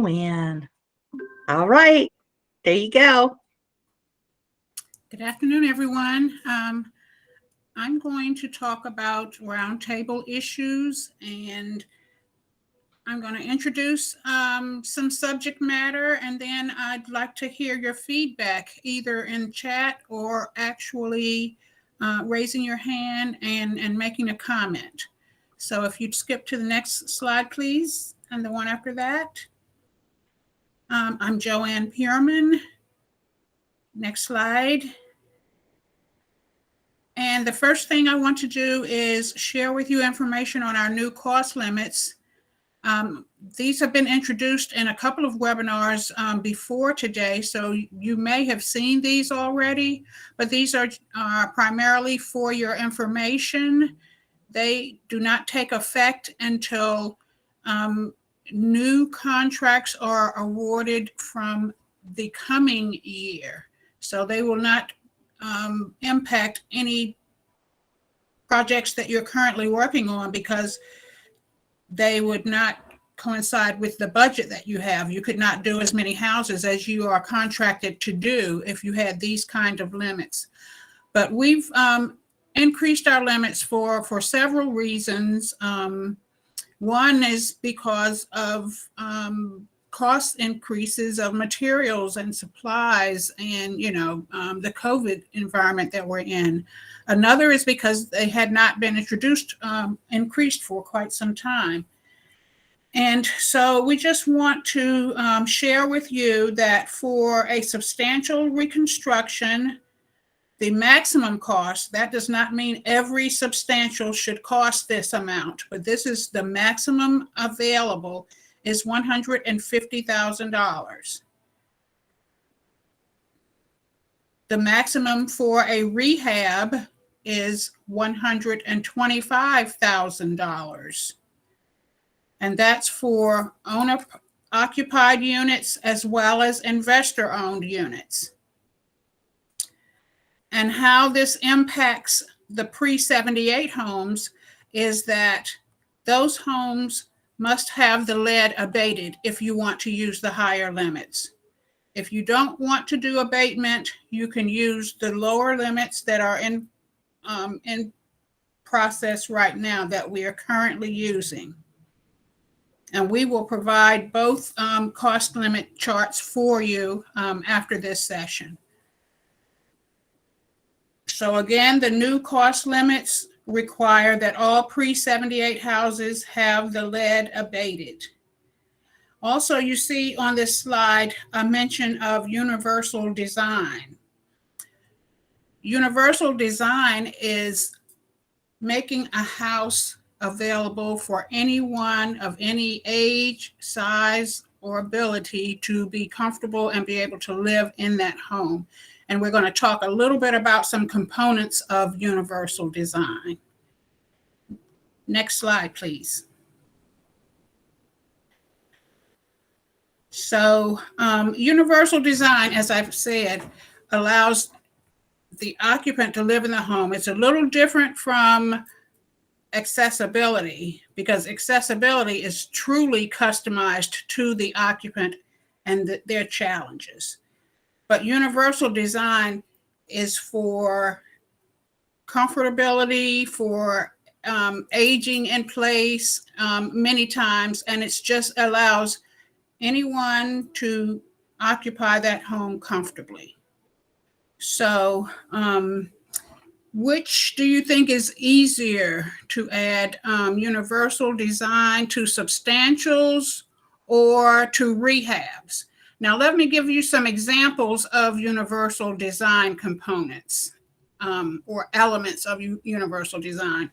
Win. All right, there you go. Good afternoon, everyone. I'm going to talk about roundtable issues, and I'm going to introduce some subject matter, and then I'd like to hear your feedback, either in chat or actually raising your hand and making a comment. So if you'd skip to the next slide, please, and the one after that. I'm Joanne Pierman. Next slide. And the first thing I want to do is share with you information on our new cost limits. These have been introduced in a couple of webinars before today, so you may have seen these already, but these are primarily for your information. They do not take effect until new contracts are awarded from the coming year. So they will not impact any projects that you're currently working on, because they would not coincide with the budget that you have. You could not do as many houses as you are contracted to do if you had these kind of limits. But we've increased our limits for several reasons. One is because of cost increases of materials and supplies and, the COVID environment that we're in. Another is because they had not been increased for quite some time. And so we just want to share with you that for a substantial reconstruction, the maximum cost, that does not mean every substantial should cost this amount, but this is the maximum available, is $150,000. The maximum for a rehab is $125,000. And that's for owner-occupied units as well as investor-owned units. And how this impacts the pre-78 homes is that those homes must have the lead abated if you want to use the higher limits. If you don't want to do abatement, you can use the lower limits that are in process right now that we are currently using. And we will provide both cost limit charts for you after this session. So again, the new cost limits require that all pre-78 houses have the lead abated. Also, you see on this slide a mention of universal design. Universal design is making a house available for anyone of any age, size, or ability to be comfortable and be able to live in that home. And we're going to talk a little bit about some components of universal design. Next slide, please. So universal design, as I've said, allows the occupant to live in the home. It's a little different from accessibility, because accessibility is truly customized to the occupant and their challenges. But universal design is for comfortability, for aging in place many times, and it just allows anyone to occupy that home comfortably. So which do you think is easier, to add universal design to substantials or to rehabs? Now, let me give you some examples of universal design components or elements of universal design.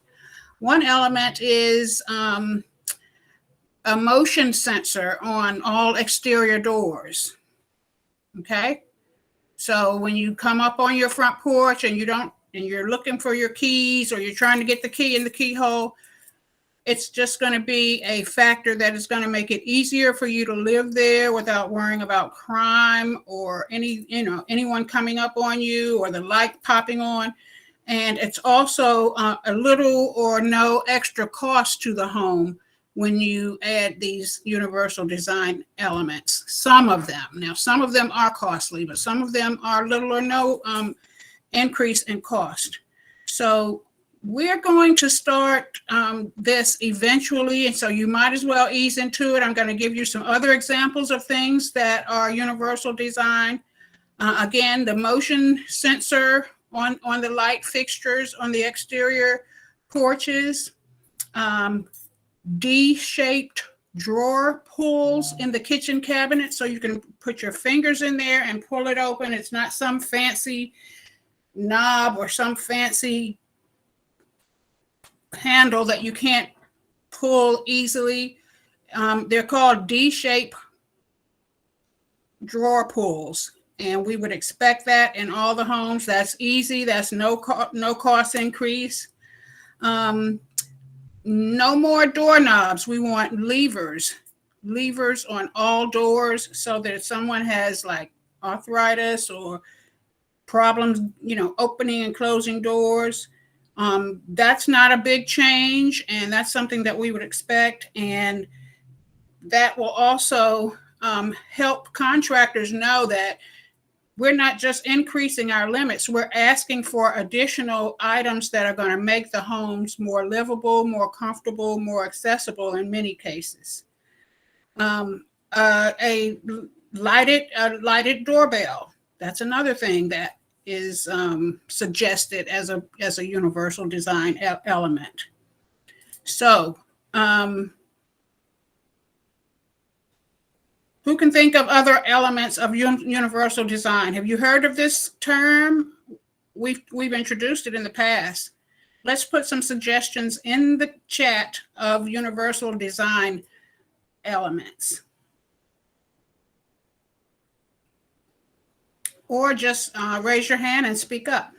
One element is a motion sensor on all exterior doors. Okay, so when you come up on your front porch and you're looking for your keys, or you're trying to get the key in the keyhole, it's just going to be a factor that is going to make it easier for you to live there without worrying about crime or anyone coming up on you or the light popping on. And it's also a little or no extra cost to the home when you add these universal design elements. Some of them. Now, some of them are costly, but some of them are little or no increase in cost. So we're going to start this eventually, and so you might as well ease into it. I'm going to give you some other examples of things that are universal design. Again, the motion sensor on the light fixtures on the exterior porches, D-shaped drawer pulls in the kitchen cabinet so you can put your fingers in there and pull it open. It's not some fancy knob or some fancy handle that you can't pull easily. They're called D-shaped drawer pulls, and we would expect that in all the homes. That's easy. That's no cost increase. No more doorknobs. We want levers on all doors, so that if someone has like arthritis or problems, opening and closing doors, that's not a big change, and that's something that we would expect. And that will also help contractors know that we're not just increasing our limits, we're asking for additional items that are going to make the homes more livable, more comfortable, more accessible in many cases. A lighted doorbell, that's another thing that is suggested as a universal design element. So who can think of other elements of universal design? Have you heard of this term? We've introduced it in the past. Let's put some suggestions in the chat of universal design elements. Or just raise your hand and speak up.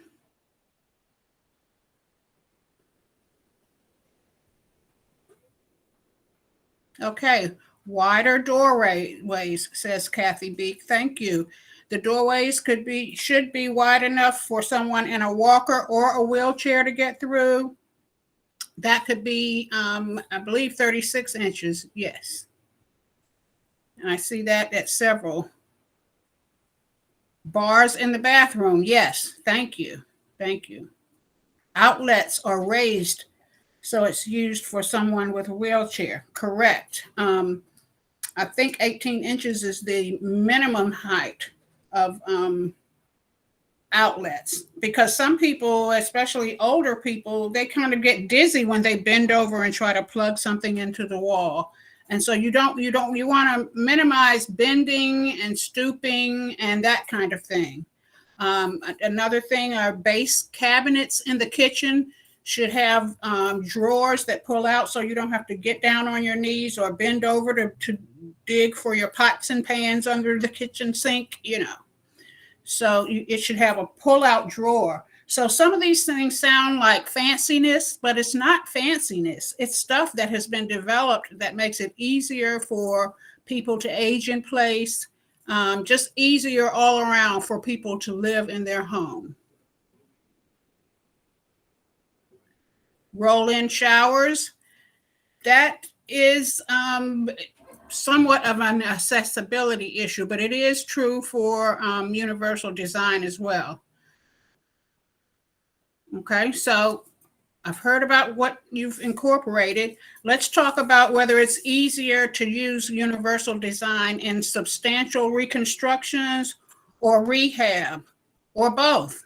Okay. Wider doorways, says Kathy Beek. Thank you. The doorways should be wide enough for someone in a walker or a wheelchair to get through. That could be, I believe, 36 inches. Yes. And I see that at several. Bars in the bathroom. Yes. Thank you. Thank you. Outlets are raised, so it's used for someone with a wheelchair. Correct. I think 18 inches is the minimum height of outlets, because some people, especially older people, they kind of get dizzy when they bend over and try to plug something into the wall. And so you want to minimize bending and stooping and that kind of thing. Another thing, our base cabinets in the kitchen should have drawers that pull out, so you don't have to get down on your knees or bend over to dig for your pots and pans under the kitchen sink, So it should have a pull-out drawer. So some of these things sound like fanciness, but it's not fanciness. It's stuff that has been developed that makes it easier for people to age in place, just easier all around for people to live in their home. Roll-in showers, that is somewhat of an accessibility issue, but it is true for universal design as well. Okay, so I've heard about what you've incorporated. Let's talk about whether it's easier to use universal design in substantial reconstructions or rehab, or both.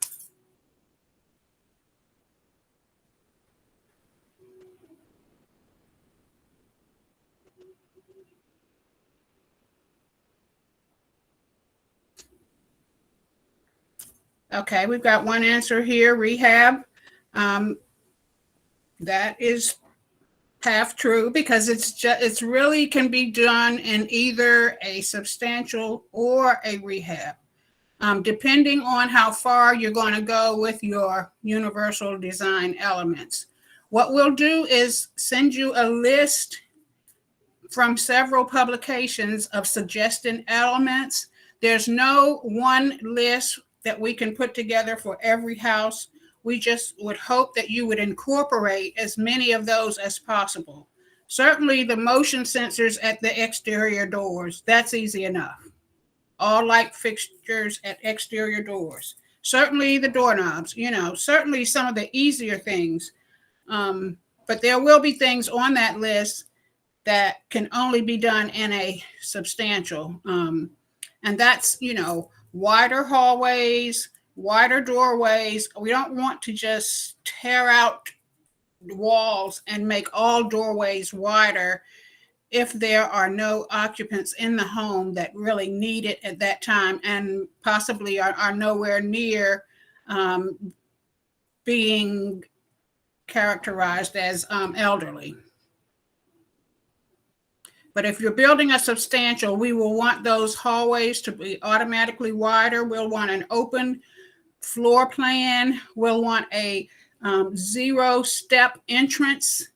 Okay, we've got one answer here, rehab. That is half true, because it's really can be done in either a substantial or a rehab, depending on how far you're going to go with your universal design elements. What we'll do is send you a list from several publications of suggested elements. There's no one list that we can put together for every house. We just would hope that you would incorporate as many of those as possible. Certainly the motion sensors at the exterior doors, that's easy enough. All light fixtures at exterior doors. Certainly the doorknobs, certainly some of the easier things. But there will be things on that list that can only be done in a substantial. And that's, wider hallways, wider doorways. We don't want to just tear out walls and make all doorways wider if there are no occupants in the home that really need it at that time and possibly are nowhere near being characterized as elderly. But if you're building a substantial, we will want those hallways to be automatically wider. We'll want an open floor plan. We'll want a 0-step entrance,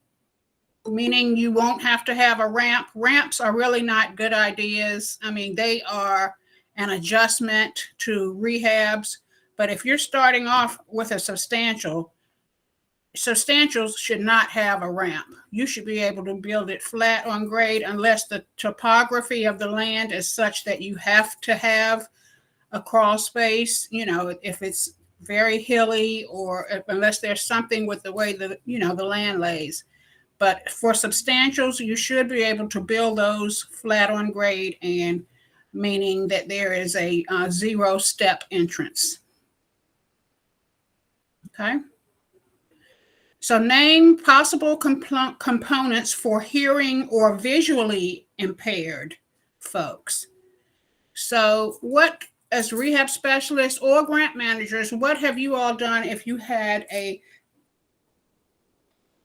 meaning you won't have to have a ramp. Ramps are really not good ideas. I mean, they are an adjustment to rehabs. But if you're starting off with a substantials should not have a ramp. You should be able to build it flat on grade unless the topography of the land is such that you have to have a crawl space, if it's very hilly or unless there's something with the way the land lays. But for substantials, you should be able to build those flat on grade, and meaning that there is a 0-step entrance. Okay. So name possible components for hearing or visually impaired folks. So what, as rehab specialists or grant managers, what have you all done if you had a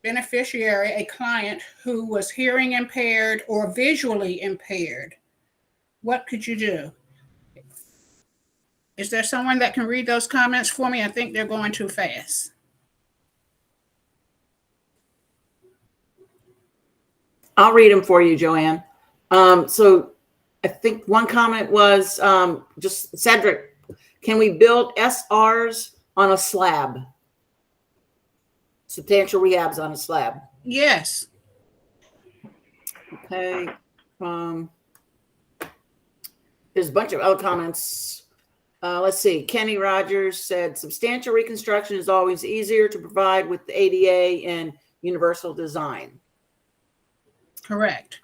beneficiary, a client who was hearing impaired or visually impaired? What could you do? Is there someone that can read those comments for me? I think they're going too fast. I'll read them for you, Joanne. So I think one comment was just Cedric, can we build SRs on a slab? Substantial rehabs on a slab. Yes. Okay. There's a bunch of other comments. Let's see. Kenny Rogers said substantial reconstruction is always easier to provide with the ADA and universal design. Correct.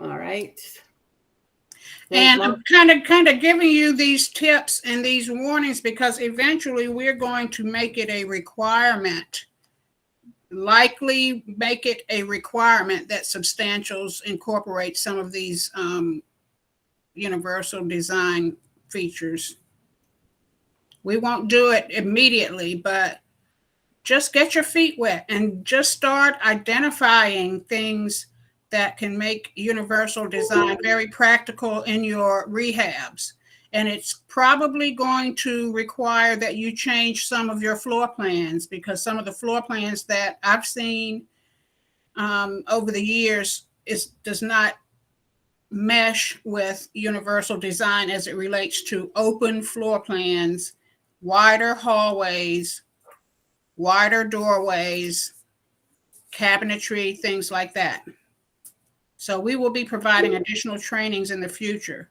All right. And I'm kind of giving you these tips and these warnings because eventually we're going to make it a requirement, likely make it a requirement that substantials incorporate some of these universal design features. We won't do it immediately, but just get your feet wet and just start identifying things that can make universal design very practical in your rehabs. And it's probably going to require that you change some of your floor plans because some of the floor plans that I've seen over the years does not mesh with universal design as it relates to open floor plans, wider hallways, wider doorways, cabinetry, things like that. So we will be providing additional trainings in the future.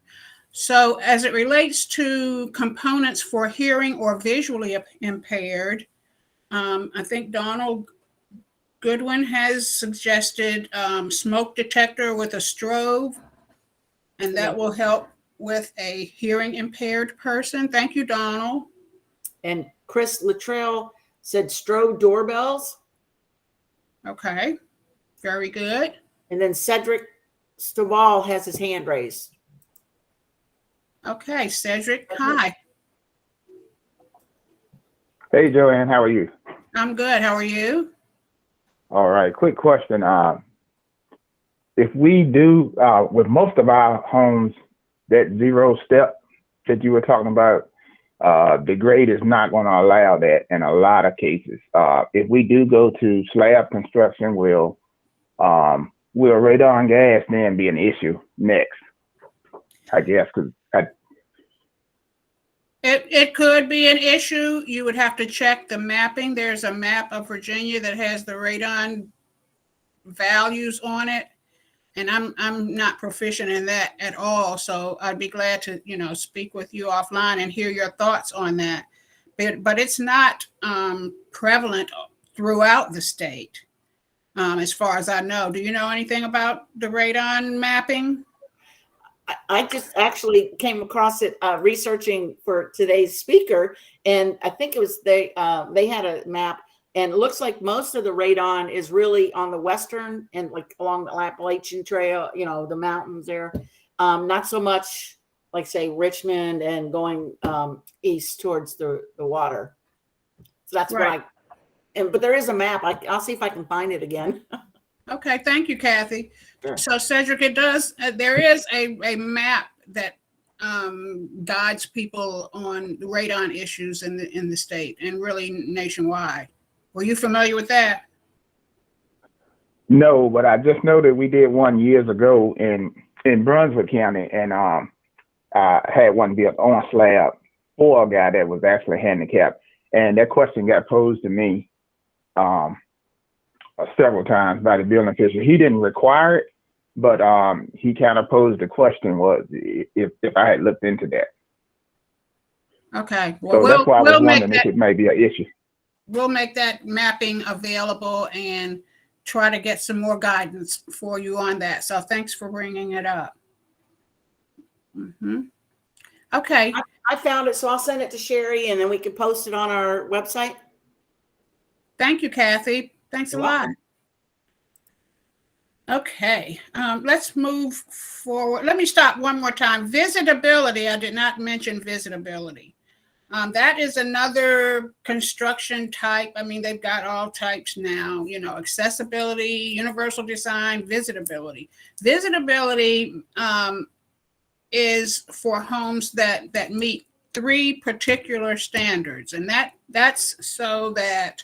So as it relates to components for hearing or visually impaired, I think Donald Goodwin has suggested smoke detector with a strobe, and that will help with a hearing impaired person. Thank you, Donald. And Chris Luttrell said strobe doorbells. Okay, very good. And then Cedric Stovall has his hand raised. Okay, Cedric, hi. Hey, Joanne, how are you? I'm good. How are you? All right, quick question. If we do, with most of our homes, that 0-step that you were talking about, the grade is not going to allow that in a lot of cases. If we do go to slab construction, will radon gas then be an issue next? I guess because it could be an issue. You would have to check the mapping. There's a map of Virginia that has the radon values on it. And I'm not proficient in that at all. So I'd be glad to, speak with you offline and hear your thoughts on that. But it's not prevalent throughout the state, as far as I know. Do you know anything about the radon mapping? I just actually came across it researching for today's speaker, and I think it was they had a map, and it looks like most of the radon is really on the western and like along the Appalachian Trail, the mountains there. Not so much like say Richmond and going east towards the water. So that's Right. but there is a map. I'll see if I can find it again. Okay, thank you, Kathy. Sure. So Cedric, there is a map that guides people on radon issues in the state and really nationwide. Were you familiar with that? No, but I just know that we did one years ago in Brunswick County, and I had one built on slab for a guy that was actually handicapped, and that question got posed to me several times by the building official. He didn't require it, but he kind of posed the question was if I had looked into that. Okay. Well, So that's why I was wondering if it may be an issue. We'll make that mapping available and try to get some more guidance for you on that. So thanks for bringing it up. Mm-hmm. Okay. I found it, so I'll send it to Sherry, and then we can post it on our website. Thank you, Kathy. Thanks a lot. Okay, let's move forward. Let me stop one more time. Visitability, I did not mention visitability. That is another construction type. I mean, they've got all types now, accessibility, universal design, visitability. Visitability is for homes that meet 3 particular standards, and that's so that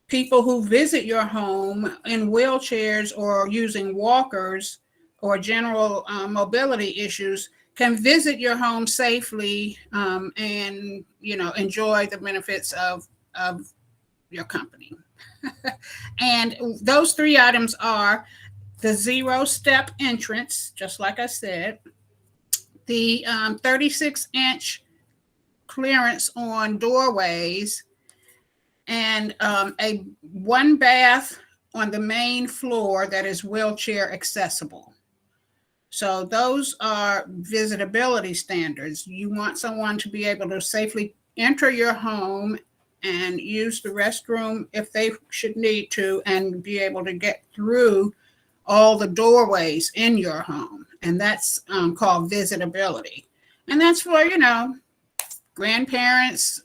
people who visit your home in wheelchairs or using walkers or general mobility issues can visit your home safely and enjoy the benefits of your company. And those 3 items are the 0-step entrance, just like I said, the 36-inch clearance on doorways, and a 1 bath on the main floor that is wheelchair accessible. So those are visitability standards. You want someone to be able to safely enter your home and use the restroom if they should need to, and be able to get through all the doorways in your home. And that's called visitability. And that's for, grandparents,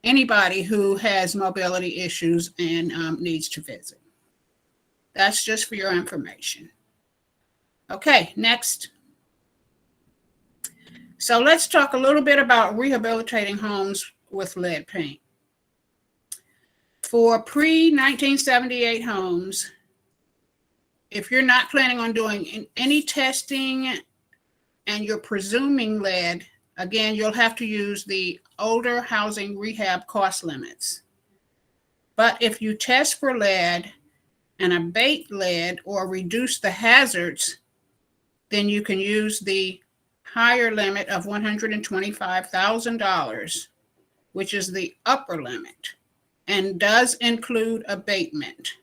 anybody who has mobility issues and needs to visit. That's just for your information. Okay, next. So let's talk a little bit about rehabilitating homes with lead paint. For pre-1978 homes, if you're not planning on doing any testing and you're presuming lead, again, you'll have to use the older housing rehab cost limits. But if you test for lead and abate lead or reduce the hazards, then you can use the higher limit of $125,000, which is the upper limit, and does include abatement.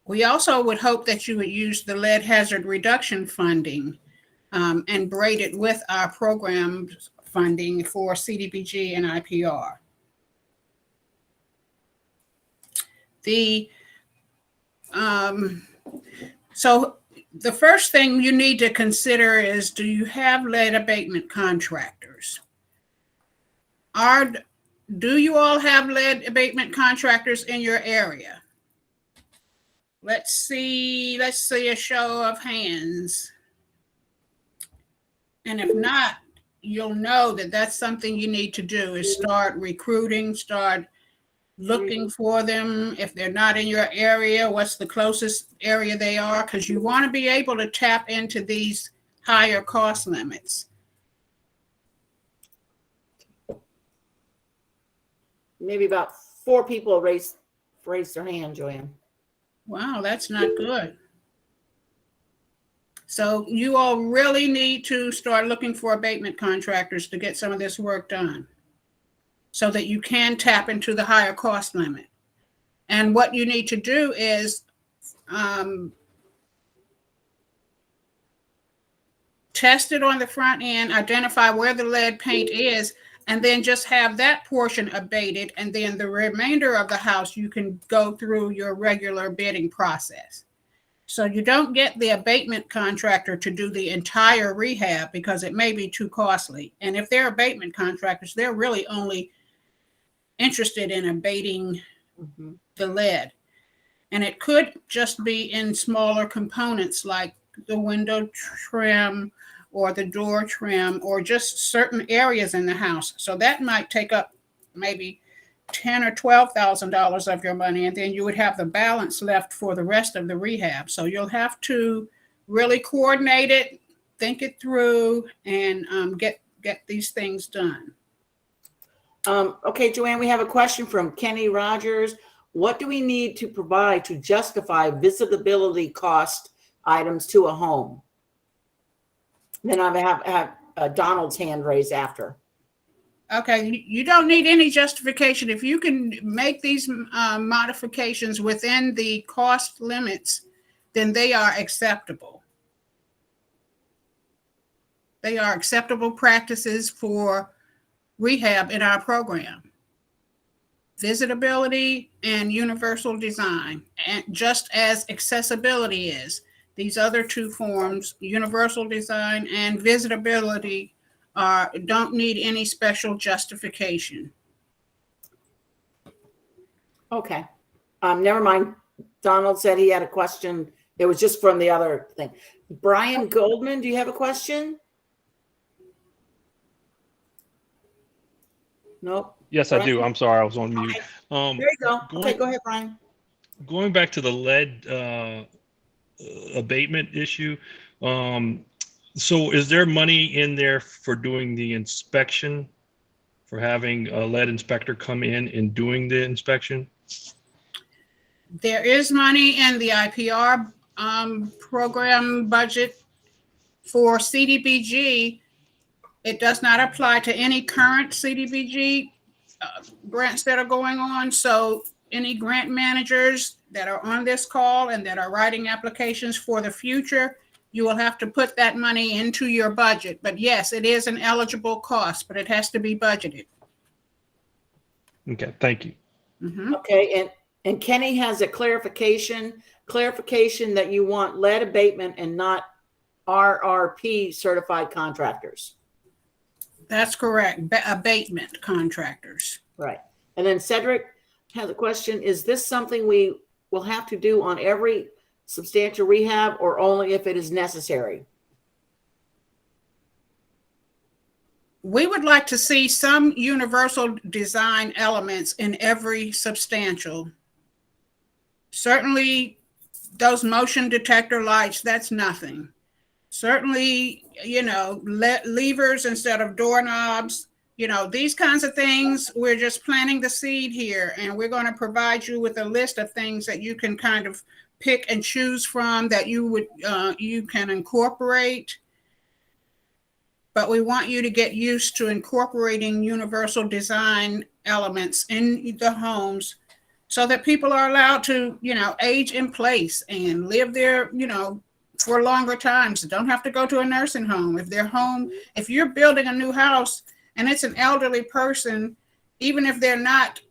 We also would hope that you would use the lead hazard reduction funding and braid it with our program funding for CDBG and IPR. So the first thing you need to consider is, do you have lead abatement contractors? Do you all have lead abatement contractors in your area? Let's see a show of hands. And if not, you'll know that that's something you need to do, is start recruiting, start looking for them. If they're not in your area, what's the closest area they are? Because you want to be able to tap into these higher cost limits. Maybe about 4 people raised raised their hand, Joanne. Wow, that's not good. So you all really need to start looking for abatement contractors to get some of this work done so that you can tap into the higher cost limit. And what you need to do is test it on the front end, identify where the lead paint is, and then just have that portion abated. And then the remainder of the house, you can go through your regular bidding process. So you don't get the abatement contractor to do the entire rehab because it may be too costly. And if they're abatement contractors, they're really only interested in abating the lead. And it could just be in smaller components like the window trim or the door trim or just certain areas in the house. So that might take up maybe $10,000 or $12,000 of your money, and then you would have the balance left for the rest of the rehab. So you'll have to really coordinate it, think it through, and get these things done. Okay, Joanne, we have a question from Kenny Rogers. What do we need to provide to justify visitability cost items to a home? Then I have Donald's hand raised after. Okay, you don't need any justification. If you can make these modifications within the cost limits, then they are acceptable. They are acceptable practices for rehab in our program. Visitability and universal design, and just as accessibility is. These other two forms, universal design and visitability, don't need any special justification. Okay. Never mind. Donald said he had a question. It was just from the other thing. Brian Goldman, do you have a question? Nope. Yes, Brian? I do. I'm sorry, I was on mute. Okay. There you go. Okay, go ahead, Brian. Going back to the lead abatement issue, so is there money in there for doing the inspection, for having a lead inspector come in and doing the inspection? There is money in the IPR program budget for CDBG. It does not apply to any current CDBG grants that are going on. So any grant managers that are on this call and that are writing applications for the future, you will have to put that money into your budget. But yes, it is an eligible cost, but it has to be budgeted. Okay, thank you. Mm-hmm. Okay, and Kenny has a clarification that you want lead abatement and not RRP certified contractors. That's correct. Abatement contractors. Right. And then Cedric has a question. Is this something we will have to do on every substantial rehab or only if it is necessary? We would like to see some universal design elements in every substantial. Certainly those motion detector lights, that's nothing. Certainly, levers instead of doorknobs, these kinds of things, we're just planting the seed here, and we're going to provide you with a list of things that you can kind of pick and choose from that you can incorporate. But we want you to get used to incorporating universal design elements in the homes so that people are allowed to, age in place and live there, for longer times. Don't have to go to a nursing home. If you're building a new house and it's an elderly person, even if they're not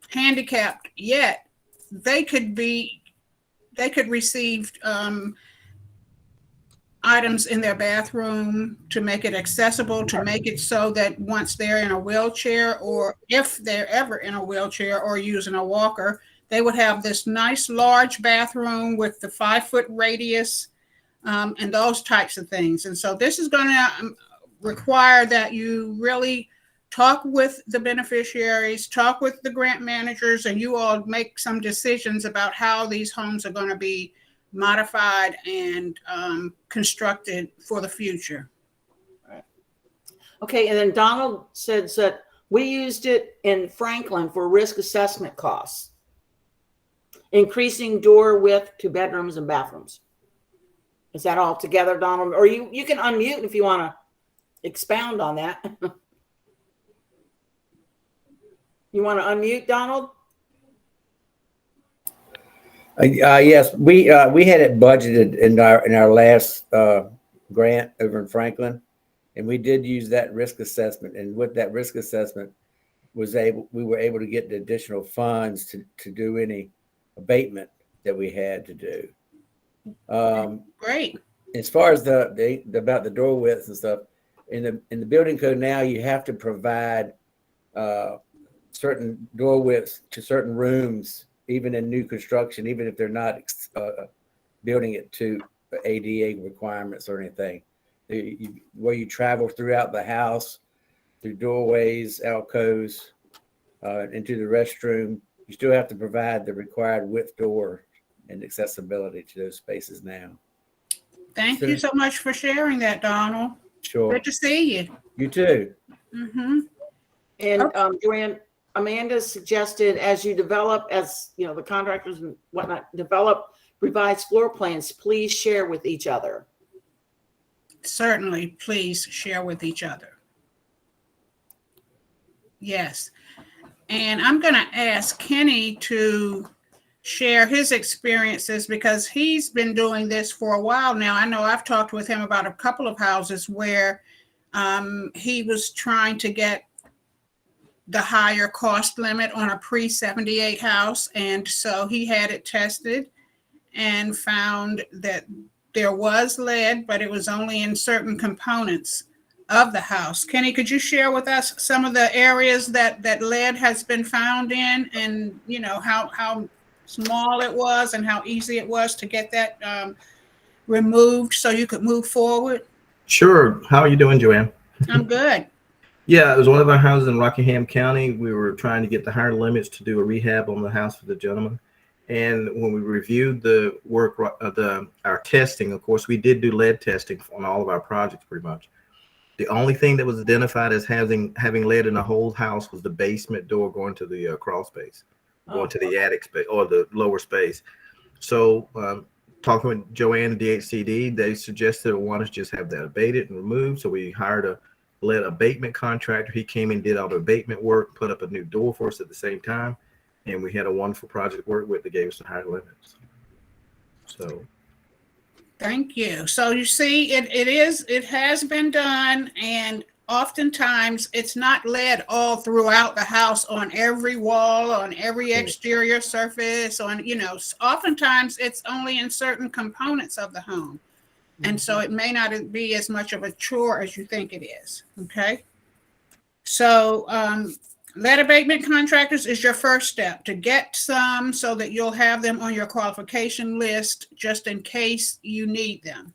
handicapped yet, they could receive items in their bathroom to make it accessible, to make it so that once they're in a wheelchair, or if they're ever in a wheelchair or using a walker, they would have this nice large bathroom with the 5-foot radius and those types of things. And so this is going to require that you really talk with the beneficiaries, talk with the grant managers, and you all make some decisions about how these homes are going to be modified and constructed for the future. Okay, and then Donald says that We used it in Franklin for risk assessment costs, increasing door width to bedrooms and bathrooms. Is that all together, Donald? Or you can unmute if you want to expound on that. You want to unmute, Donald? Yes, we had it budgeted in our last grant over in Franklin, and we did use that risk assessment. And with that risk assessment, we were able to get the additional funds to do any abatement that we had to do. Great. As far as about the door widths and stuff, in the building code now, you have to provide certain door widths to certain rooms, even in new construction, even if they're not building it to ADA requirements or anything. Where you travel throughout the house, through doorways, alcoves, into the restroom, you still have to provide the required width door and accessibility to those spaces now. Thank you so much for sharing that, Donald. Sure. Good to see you. You too. Mm-hmm. And Joanne, Amanda suggested as you develop, as you know, the contractors and whatnot develop revised floor plans, please share with each other. Certainly, please share with each other. Yes. And I'm going to ask Kenny to share his experiences because he's been doing this for a while now. I know I've talked with him about a couple of houses where he was trying to get the higher cost limit on a pre-78 house. And so he had it tested and found that there was lead, but it was only in certain components of the house. Kenny, could you share with us some of the areas that lead has been found in, and you know how small it was and how easy it was to get that removed so you could move forward? Sure. How are you doing, Joanne? I'm good. Yeah, it was one of our houses in Rockingham County. We were trying to get the higher limits to do a rehab on the house for the gentleman. And when we reviewed the work, our testing, of course, we did do lead testing on all of our projects pretty much. The only thing that was identified as having lead in the whole house was the basement door going to the crawl space, going to the attic space or the lower space. So talking with Joanne, DHCD, they suggested we wanted to just have that abated and removed. So we hired a lead abatement contractor. He came and did all the abatement work, put up a new door for us at the same time. And we had a wonderful project to work with that gave us the higher limits. So. Thank you. So you see, it has been done, and oftentimes it's not lead all throughout the house on every wall, on every exterior surface, oftentimes it's only in certain components of the home. And so it may not be as much of a chore as you think it is. Okay. So lead abatement contractors is your first step to get some so that you'll have them on your qualification list just in case you need them.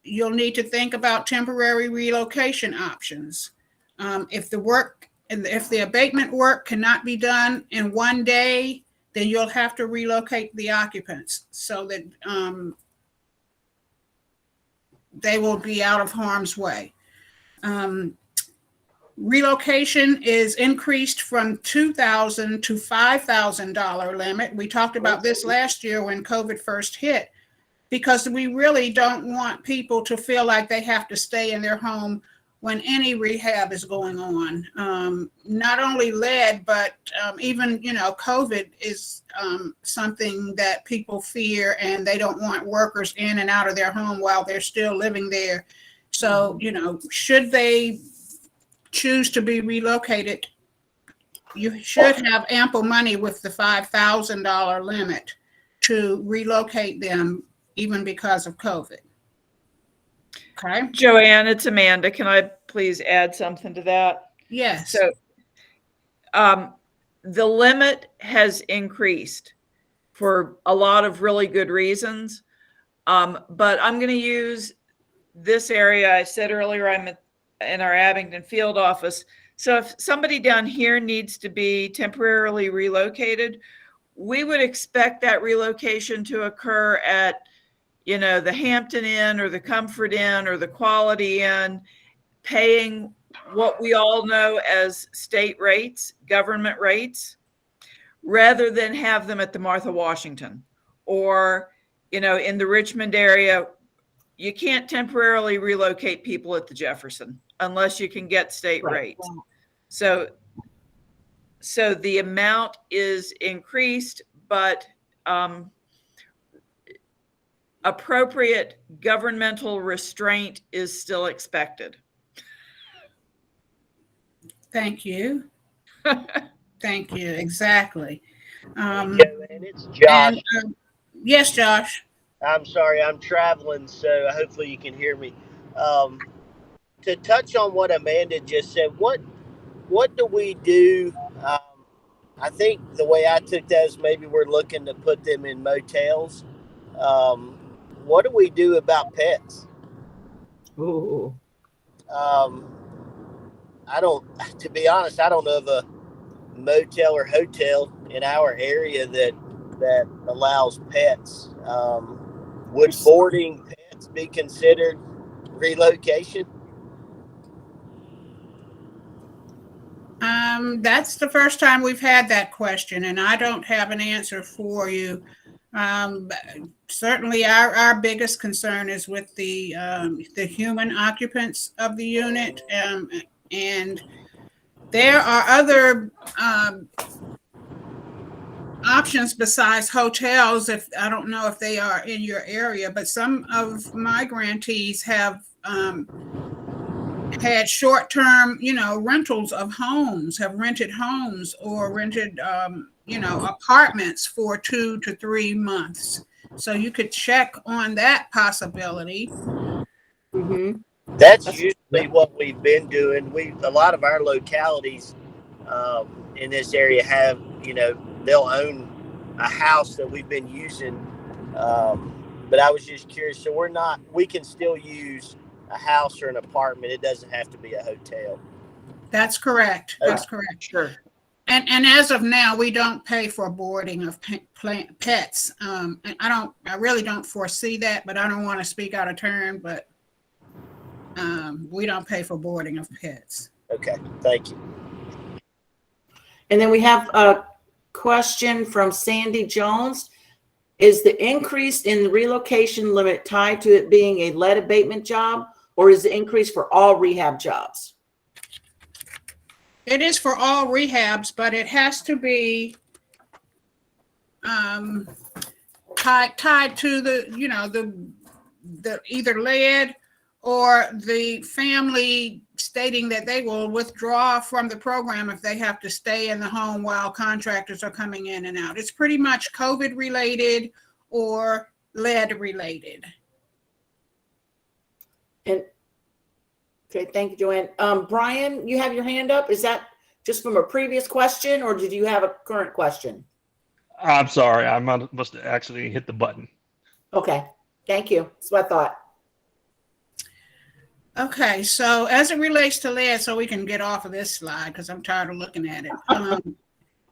You'll need to think about temporary relocation options. If the abatement work cannot be done in one day, then you'll have to relocate the occupants so that they will be out of harm's way. Relocation is increased from $2,000 to $5,000 limit. We talked about this last year when COVID first hit, because we really don't want people to feel like they have to stay in their home when any rehab is going on. Not only lead, but even, COVID is something that people fear, and they don't want workers in and out of their home while they're still living there. So, should they choose to be relocated, you should have ample money with the $5,000 limit to relocate them, even because of COVID. Okay. Joanne, it's Amanda. Can I please add something to that? Yes. So the limit has increased for a lot of really good reasons. But I'm going to use this area. I said earlier, I'm in our Abingdon field office. So if somebody down here needs to be temporarily relocated, we would expect that relocation to occur at, the Hampton Inn or the Comfort Inn or the Quality Inn, paying what we all know as state rates, government rates, rather than have them at the Martha Washington or, in the Richmond area. You can't temporarily relocate people at the Jefferson unless you can get state rates. So the amount is increased, but appropriate governmental restraint is still expected. Thank you. Thank you. Exactly. And it's Josh. And, yes, Josh. I'm sorry, I'm traveling, so hopefully you can hear me. To touch on what Amanda just said, what do we do? I think the way I took that is maybe we're looking to put them in motels. What do we do about pets? Ooh. To be honest, I don't know of a motel or hotel in our area that allows pets. Would boarding pets be considered relocation? That's the first time we've had that question, and I don't have an answer for you. Certainly, our biggest concern is with the human occupants of the unit, and there are other options besides hotels. If I don't know if they are in your area, but some of my grantees have had short-term, rentals of homes, have rented homes or rented, apartments for 2 to 3 months. So you could check on that possibility. Mm-hmm. That's usually what we've been doing. A lot of our localities in this area have, they'll own a house that we've been using. But I was just curious. So we can still use a house or an apartment. It doesn't have to be a hotel. That's correct. That's correct. Sure. And as of now, we don't pay for boarding of pets. And I really don't foresee that, but I don't want to speak out of turn, but we don't pay for boarding of pets. Okay, thank you. And then we have a question from Sandy Jones. Is the increase in the relocation limit tied to it being a lead abatement job, or is the increase for all rehab jobs? It is for all rehabs, but it has to be tied to the either lead or the family stating that they will withdraw from the program if they have to stay in the home while contractors are coming in and out. It's pretty much COVID related or lead related. And okay, thank you, Joanne. Brian, you have your hand up. Is that just from a previous question, or did you have a current question? I'm sorry, I must have actually hit the button. Okay, thank you. That's what I thought. Okay, so as it relates to lead, so we can get off of this slide because I'm tired of looking at it.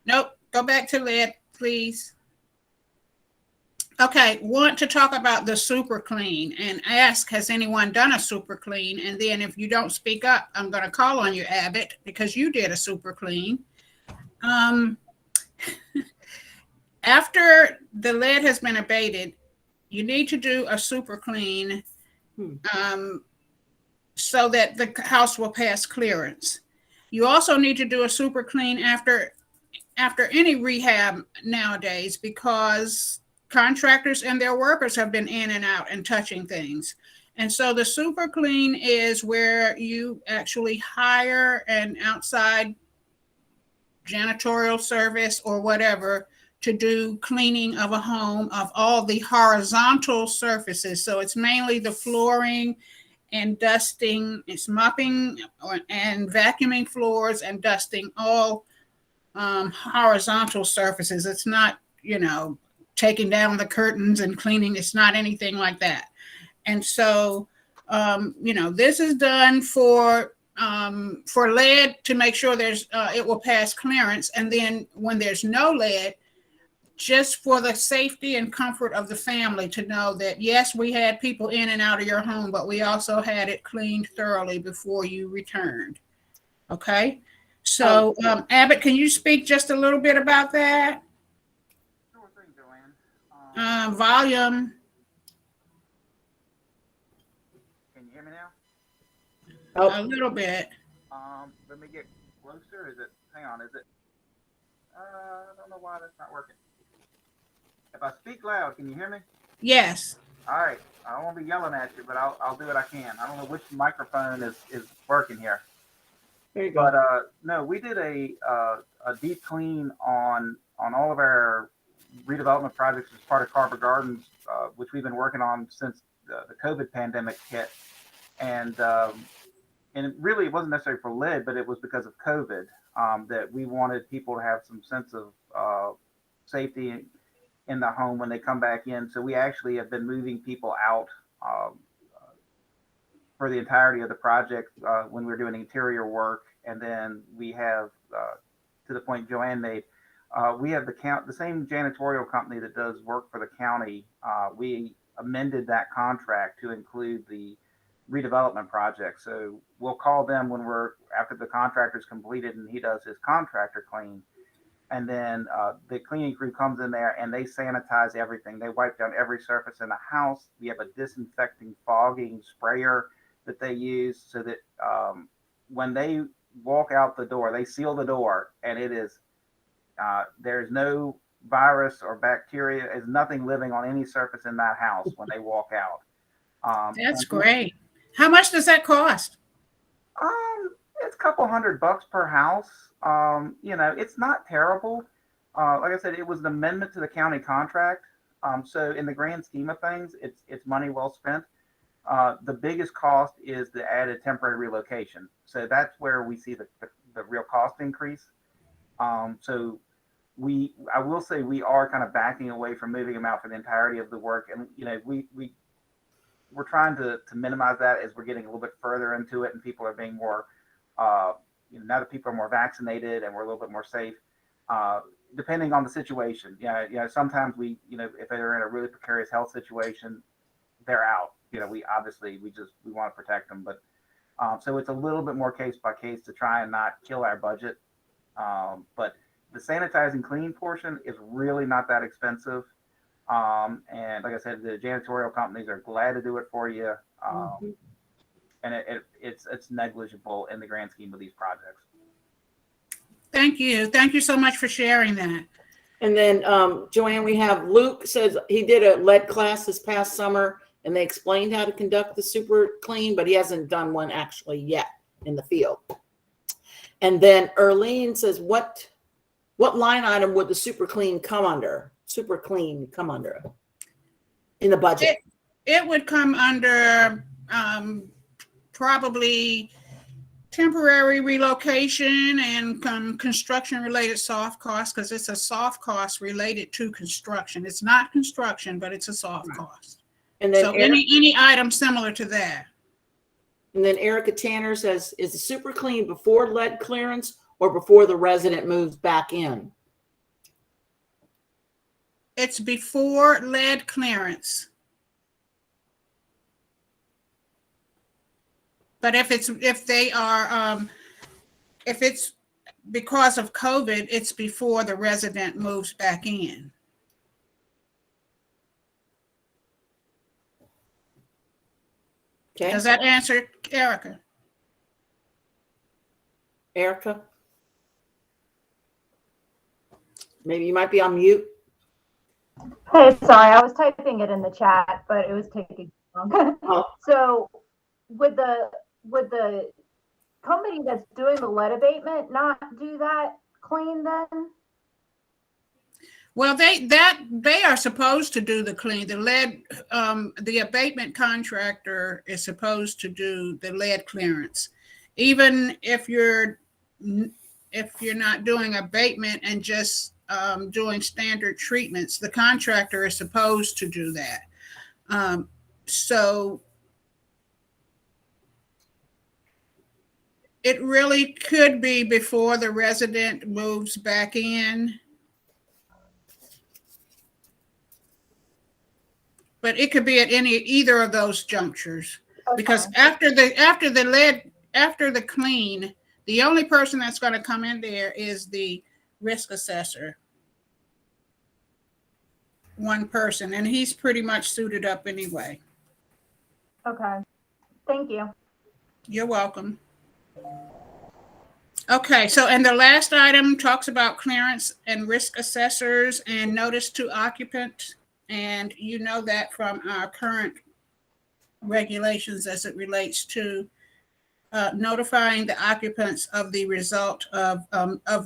Nope, go back to lead, please. Okay, want to talk about the super clean and ask, has anyone done a super clean? And then if you don't speak up, I'm going to call on you, Abbott, because you did a super clean. After the lead has been abated, you need to do a super clean so that the house will pass clearance. You also need to do a super clean after any rehab nowadays, because contractors and their workers have been in and out and touching things. And so the super clean is where you actually hire an outside janitorial service or whatever to do cleaning of a home of all the horizontal surfaces. So it's mainly the flooring and dusting, it's mopping and vacuuming floors and dusting all horizontal surfaces. It's not, taking down the curtains and cleaning. It's not anything like that. And so, this is done for lead to make sure it will pass clearance. And then when there's no lead, just for the safety and comfort of the family to know that, yes, we had people in and out of your home, but we also had it cleaned thoroughly before you returned. Okay. So, Abbott, can you speak just a little bit about that? Sure thing, Joanne. Volume. Can you hear me now? A little bit. Let me get closer. Is it? Hang on. Is it? I don't know why that's not working. If I speak loud, can you hear me? Yes. All right. I won't be yelling at you, but I'll do what I can. I don't know which microphone is working here. There you go. But no, we did a deep clean on all of our redevelopment projects as part of Carver Gardens, which we've been working on since the COVID pandemic hit. And it really wasn't necessarily for lead, but it was because of COVID that we wanted people to have some sense of safety in the home when they come back in. So we actually have been moving people out for the entirety of the project when we're doing interior work. And then we have, to the point Joanne made, we have the same janitorial company that does work for the county. We amended that contract to include the redevelopment project. So we'll call them when after the contractor's completed and he does his contractor clean. And then the cleaning crew comes in there and they sanitize everything. They wipe down every surface in the house. We have a disinfecting fogging sprayer that they use so that when they walk out the door, they seal the door, and it is there's no virus or bacteria. There's nothing living on any surface in that house when they walk out. That's great. How much does that cost? It's a couple $100 per house. It's not terrible. Like I said, it was an amendment to the county contract. So in the grand scheme of things, it's money well spent. The biggest cost is the added temporary relocation. So that's where we see the real cost increase. So I will say we are kind of backing away from moving them out for the entirety of the work. And, we're trying to minimize that as we're getting a little bit further into it and people are being more, now that people are more vaccinated and we're a little bit more safe, depending on the situation. Sometimes if they're in a really precarious health situation, they're out. We want to protect them, but so it's a little bit more case by case to try and not kill our budget. But the sanitizing clean portion is really not that expensive. And like I said, the janitorial companies are glad to do it for you. And it's negligible in the grand scheme of these projects. Thank you. Thank you so much for sharing that. And then, Joanne, we have Luke says he did a lead class this past summer and they explained how to conduct the super clean, but he hasn't done one actually yet in the field. And then Erlene says, what line item would the super clean come under? Super clean come under in the budget? It would come under probably temporary relocation and construction related soft costs, because it's a soft cost related to construction. It's not construction, but it's a soft cost. And then so any item similar to that. And then Erica Tanner says, is the super clean before lead clearance or before the resident moves back in? It's before lead clearance. But if it's because of COVID, it's before the resident moves back in. Okay. Does that answer, Erica? Erica? Maybe you might be on mute. Hey, sorry, I was typing it in the chat, but it was taking long. Oh. So would the company that's doing the lead abatement not do that clean then? Well, they are supposed to do the clean. The lead, the abatement contractor is supposed to do the lead clearance, even if you're not doing abatement and just doing standard treatments. The contractor is supposed to do that. So it really could be before the resident moves back in. But it could be at either of those junctures, okay. Because after the clean, The only person that's going to come in there is the risk assessor. One person, and he's pretty much suited up anyway. Okay, thank you. You're welcome. Okay, so and the last item talks about clearance and risk assessors and notice to occupant. And you know that from our current regulations as it relates to notifying the occupants of the result of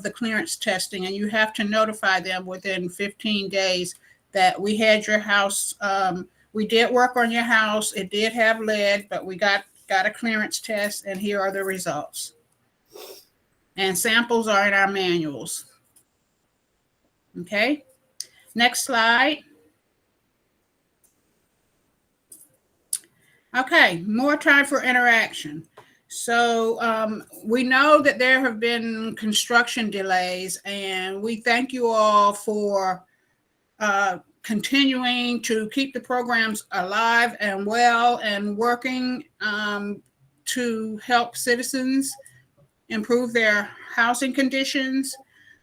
the clearance testing. And you have to notify them within 15 days that we had your house, we did work on your house, it did have lead, but we got a clearance test, and here are the results. And samples are in our manuals. Okay, next slide. Okay, more time for interaction. So we know that there have been construction delays, and we thank you all for continuing to keep the programs alive and well and working to help citizens improve their housing conditions.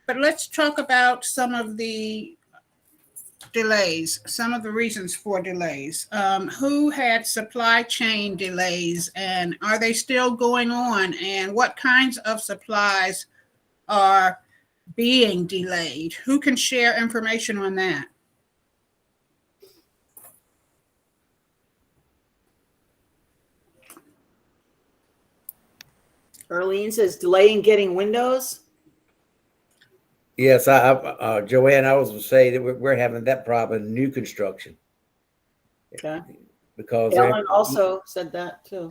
But let's talk about some of the delays, some of the reasons for delays. Who had supply chain delays, and are they still going on? And what kinds of supplies are being delayed? Who can share information on that? Arlene says delay in getting windows. Yes, Joanne, I was going to say that we're having that problem in new construction. Okay. Because Ellen also said that too.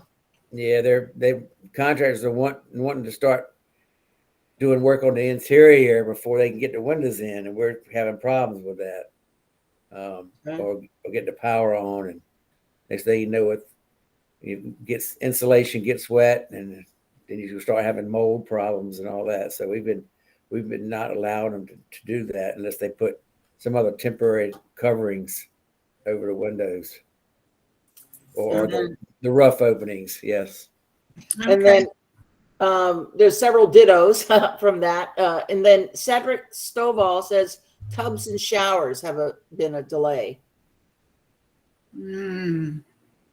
Yeah, they contractors are wanting to start doing work on the interior before they can get the windows in, and we're having problems with that. Or get the power on, and next thing you know, insulation gets wet, and then you start having mold problems and all that. So we've been not allowing them to do that unless they put some other temporary coverings over the windows or the rough openings. Yes. Okay. And then there's several dittos from that. And then Cedric Stovall says tubs and showers have been a delay. Mm.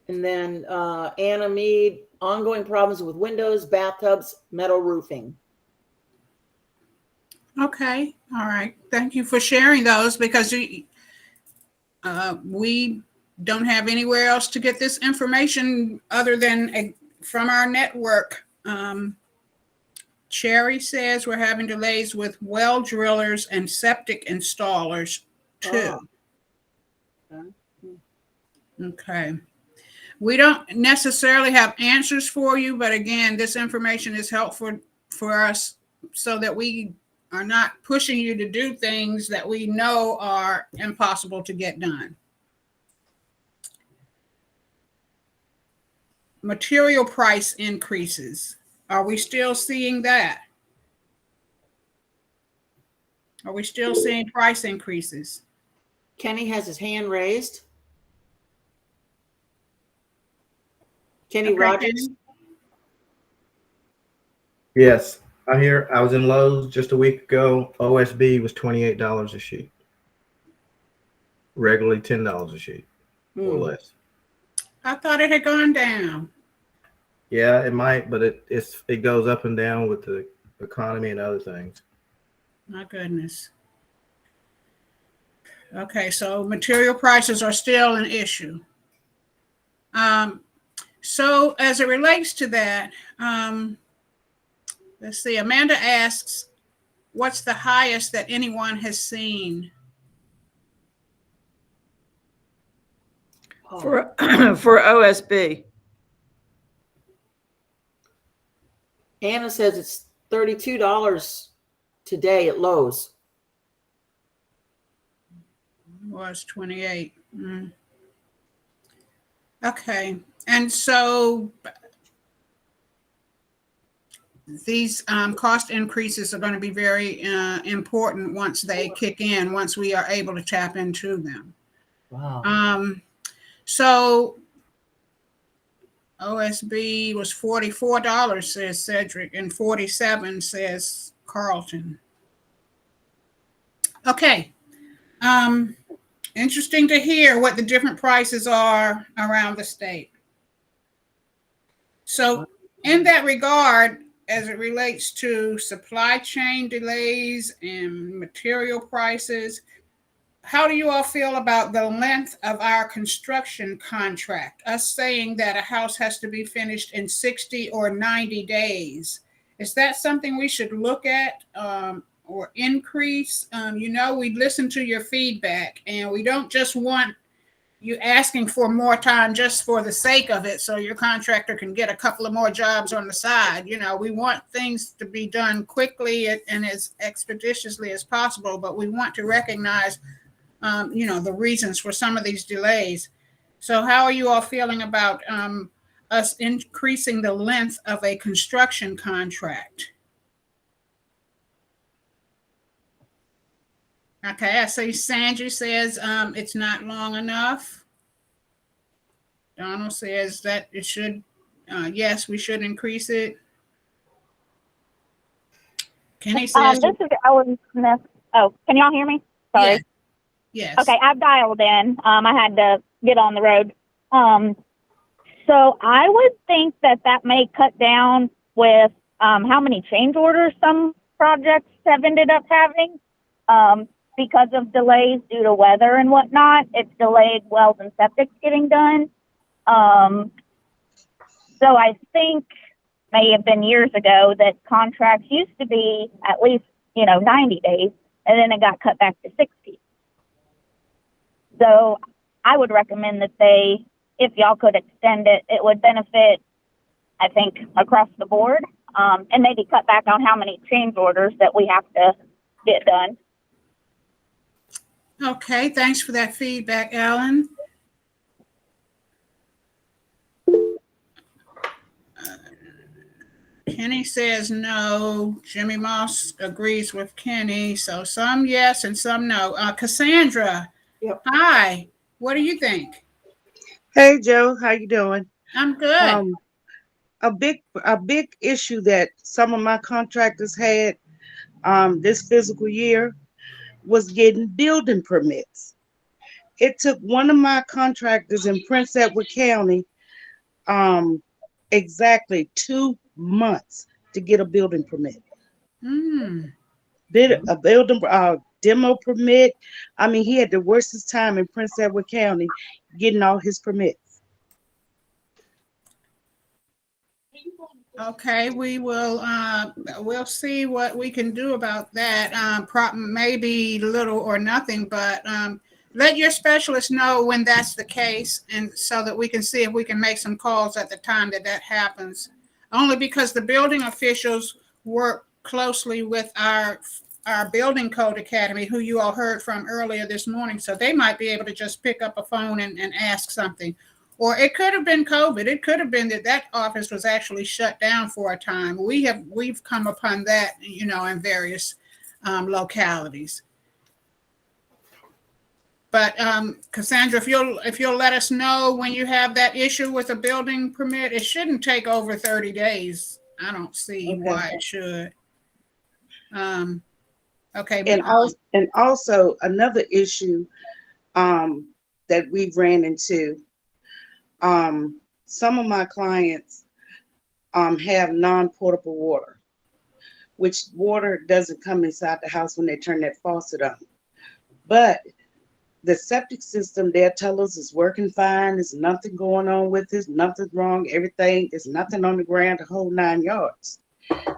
And then Anna Mead, ongoing problems with windows, bathtubs, metal roofing. Okay, all right. Thank you for sharing those, because we don't have anywhere else to get this information other than from our network. Cherry says we're having delays with well drillers and septic installers too. Oh. Okay. We don't necessarily have answers for you, but again, this information is helpful for us so that we are not pushing you to do things that we know are impossible to get done. Material price increases. Are we still seeing that? Are we still seeing price increases? Kenny has his hand raised. Kenny Rogers. Kenny? Yes, I was in Lowe's just a week ago. OSB was $28 a sheet. Regularly $10 a sheet or less. I thought it had gone down. Yeah, it might, but it goes up and down with the economy and other things. My goodness. Okay, so material prices are still an issue. So as it relates to that, let's see, Amanda asks, what's the highest that anyone has seen? For OSB. Anna says it's $32 today at Lowe's. It was 28. Okay, and so these cost increases are going to be very important once they kick in, once we are able to tap into them. Wow. So OSB was $44, says Cedric, and 47, says Carlton. Okay. Interesting to hear what the different prices are around the state. So in that regard, as it relates to supply chain delays and material prices, how do you all feel about the length of our construction contract? Us saying that a house has to be finished in 60 or 90 days. Is that something we should look at or increase? We listen to your feedback, and we don't just want you asking for more time just for the sake of it so your contractor can get a couple of more jobs on the side. We want things to be done quickly and as expeditiously as possible, but we want to recognize the reasons for some of these delays. So how are you all feeling about us increasing the length of a construction contract? Okay, I see Sandra says it's not long enough. Donald says that it should, yes, we should increase it. Kenny says. This is Ellen Smith. Oh, can y'all hear me? Sorry. Yes. Okay, I've dialed in. I had to get on the road. So I would think that may cut down with how many change orders some projects have ended up having because of delays due to weather and whatnot. It's delayed wells and septics getting done. So I think may have been years ago that contracts used to be at least 90 days, and then it got cut back to 60. So I would recommend that if y'all could extend it, it would benefit, I think, across the board, and maybe cut back on how many change orders that we have to get done. Okay, thanks for that feedback, Alan. Kenny says no. Jimmy Moss agrees with Kenny. So some yes and some no. Cassandra. Yep. Hi. What do you think? Hey Joe, how you doing? I'm good. A big issue that some of my contractors had this fiscal year was getting building permits. It took one of my contractors in Prince Edward County exactly 2 months to get a building permit. A building demo permit. I mean, he had the worstest time in Prince Edward County getting all his permits. Okay, we will we'll see what we can do about that. Maybe little or nothing, but let your specialist know when that's the case, and so that we can see if we can make some calls at the time that happens. Only because the building officials work closely with our building code academy, who you all heard from earlier this morning. So they might be able to just pick up a phone and ask something. Or it could have been COVID. It could have been that office was actually shut down for a time. We've come upon that, in various localities. But Cassandra, if you'll let us know when you have that issue with a building permit, it shouldn't take over 30 days. I don't see why it should. Okay. And also another issue that we've ran into. Some of my clients have non-portable water, which water doesn't come inside the house when they turn that faucet on. But the septic system, they'll tell us is working fine. There's nothing going on with it. Nothing wrong. Everything is nothing on the ground, the whole 9 yards.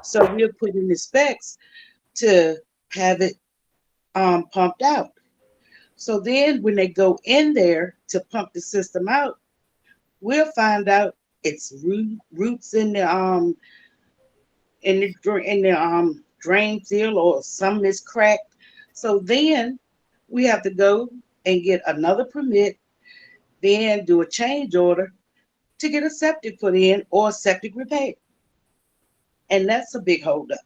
So we're putting the specs to have it pumped out. So then when they go in there to pump the system out, we'll find out it's roots in the drain seal, or some is cracked. So then we have to go and get another permit, then do a change order to get a septic put in or a septic repair. And that's a big holdup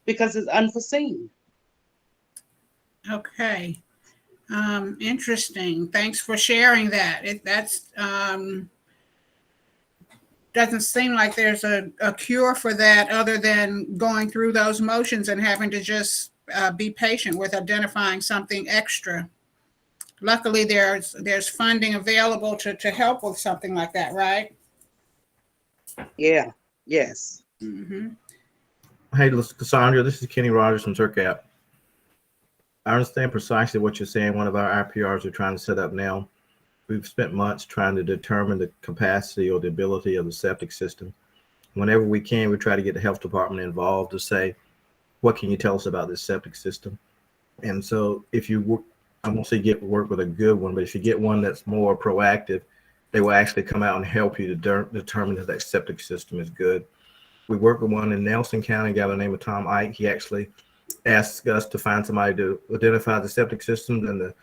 because it's unforeseen. Okay. Interesting. Thanks for sharing that. doesn't seem like there's a cure for that other than going through those motions and having to just be patient with identifying something extra. Luckily, there's funding available to help with something like that, right? Yeah. Yes. Mm-hmm. Hey, Cassandra, this is Kenny Rogers from TurkApp. I understand precisely what you're saying. One of our IPRs are trying to set up now. We've spent months trying to determine the capacity or the ability of the septic system. Whenever we can, we try to get the health department involved to say, what can you tell us about this septic system? And so if you work, I won't say work with a good one, but if you get one that's more proactive, they will actually come out and help you to determine if that septic system is good. We worked with one in Nelson County, a guy by the name of Tom Ike. He actually asked us to find somebody to identify the septic systems and the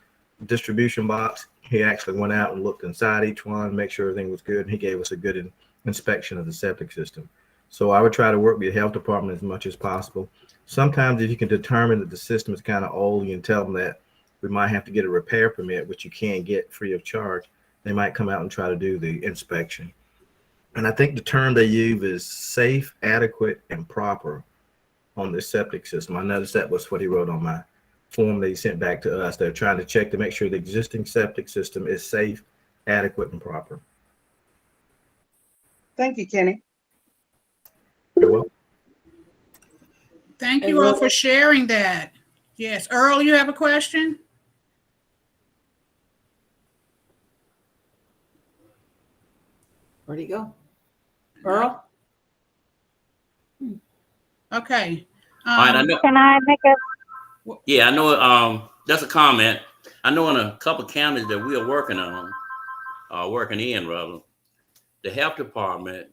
distribution box. He actually went out and looked inside each one, make sure everything was good, and he gave us a good inspection of the septic system. So I would try to work with the health department as much as possible. Sometimes if you can determine that the system is kind of old, you can tell them that we might have to get a repair permit, which you can get free of charge. They might come out and try to do the inspection. And I think the term they use is safe, adequate, and proper on the septic system. I noticed that was what he wrote on my form that he sent back to us. They're trying to check to make sure the existing septic system is safe, adequate, and proper. Thank you, Kenny. You're welcome. Thank you all for sharing that. Yes, Earl, you have a question? Where'd he go? Earl? Okay. All right, I know. Can I make a? Yeah, I know. That's a comment. I know in a couple of counties that we are working on, the health department,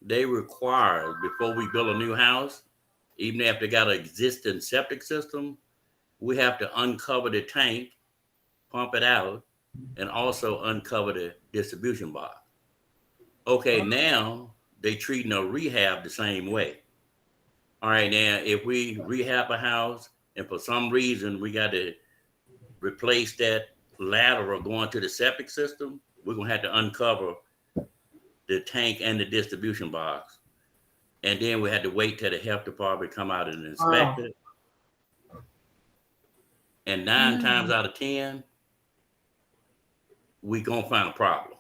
they require before we build a new house, even if they got an existing septic system, we have to uncover the tank, pump it out, and also uncover the distribution box. Okay, now they treating a rehab the same way. All right, now if we rehab a house and for some reason we got to replace that lateral going to the septic system, we're gonna have to uncover the tank and the distribution box. And then we had to wait till the health department come out and inspect it. And 9 times out of 10, we gonna find a problem.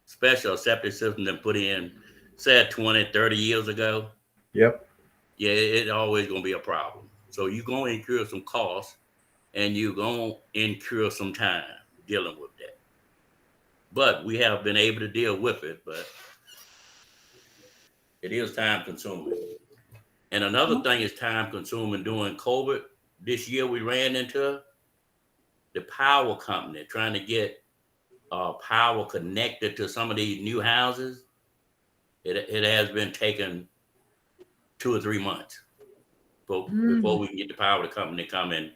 Especially a septic system that put in, say 20, 30 years ago. Yep. Yeah, it's always gonna be a problem. So you're gonna incur some costs and you're gonna incur some time dealing with that. But we have been able to deal with it, but it is time consuming. And another thing is time consuming during COVID. This year we ran into the power company trying to get power connected to some of these new houses. It has been taking 2 or 3 months before we can get the power company to come and,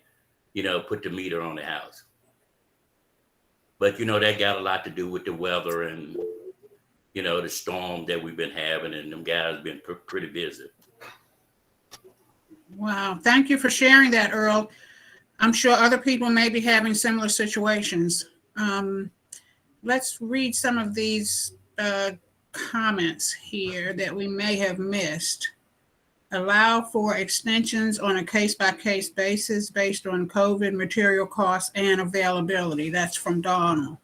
put the meter on the house. But, that got a lot to do with the weather and, the storm that we've been having, and them guys been pretty busy. Wow. Thank you for sharing that, Earl. I'm sure other people may be having similar situations. Let's read some of these comments here that we may have missed. Allow for extensions on a case-by-case basis based on COVID, material costs, and availability. That's from Donald.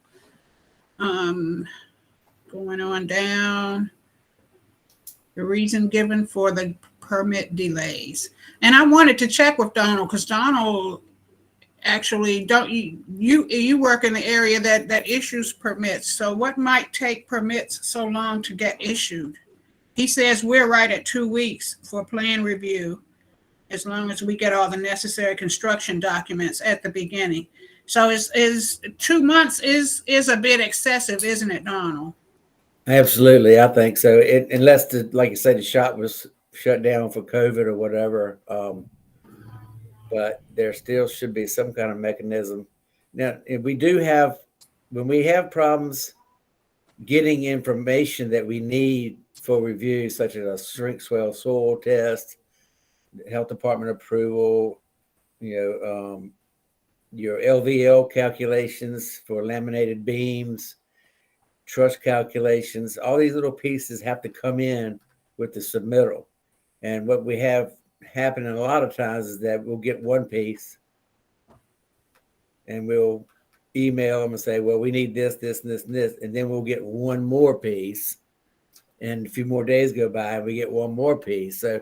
Going on down. The reason given for the permit delays. And I wanted to check with Donald because Donald actually you work in the area that issues permits. So what might take permits so long to get issued? He says we're right at 2 weeks for plan review, as long as we get all the necessary construction documents at the beginning. So is 2 months is a bit excessive, isn't it, Donald? Absolutely, I think so. Unless like you say, the shop was shut down for COVID or whatever. But there still should be some kind of mechanism. Now, if when we have problems getting information that we need for review, such as a shrink swell soil test, health department approval, your LVL calculations for laminated beams, trust calculations, all these little pieces have to come in with the submittal. And what we have happening a lot of times is that we'll get one piece and we'll email them and say, well, we need this, this, and this, and this. And then we'll get one more piece. And a few more days go by and we get one more piece. So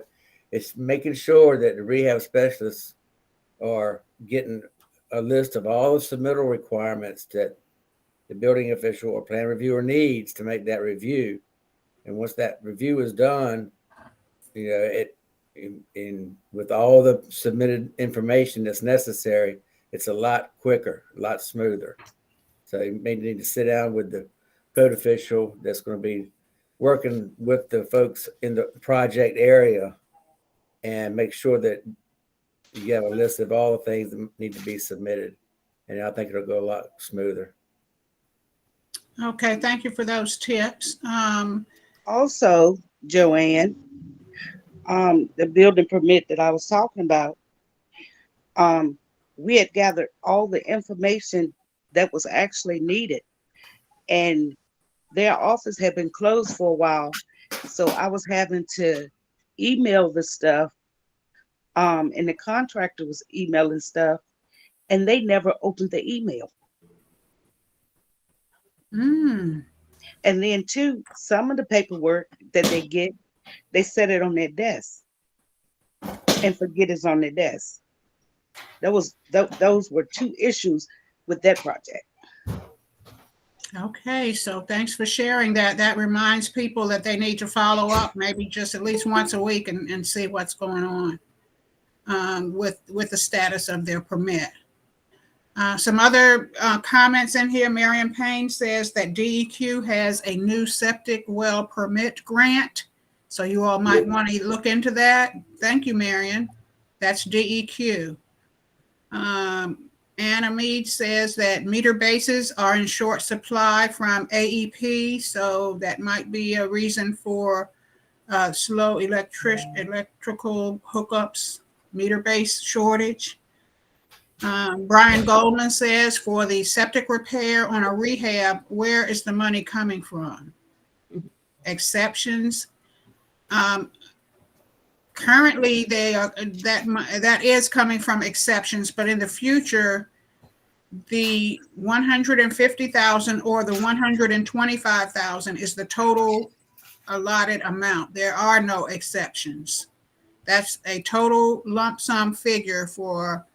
it's making sure that the rehab specialists are getting a list of all the submittal requirements that the building official or plan reviewer needs to make that review. And once that review is done, you know, with all the submitted information that's necessary, it's a lot quicker, a lot smoother. So you may need to sit down with the code official that's going to be working with the folks in the project area and make sure that you have a list of all the things that need to be submitted. And I think it'll go a lot smoother. Okay, thank you for those tips. Also, Joanne, the building permit that I was talking about, we had gathered all the information that was actually needed, and their office had been closed for a while. So I was having to email the stuff, and the contractor was emailing stuff, and they never opened the email. And then too, some of the paperwork that they get, they set it on their desk and forget it's on their desk. Those were two issues with that project. Okay, so thanks for sharing that. That reminds people that they need to follow up, maybe just at least once a week and see what's going on with the status of their permit. Some other comments in here. Marion Payne says that DEQ has a new septic well permit grant. So you all might want to look into that. Thank you, Marion. That's DEQ. Anna Mead says that meter bases are in short supply from AEP. So that might be a reason for slow electrical hookups, meter base shortage. Brian Goldman says, for the septic repair on a rehab, where is the money coming from? Exceptions. Currently, that is coming from exceptions, but in the future, the $150,000 or the $125,000 is the total allotted amount. There are no exceptions. That's a total lump sum figure for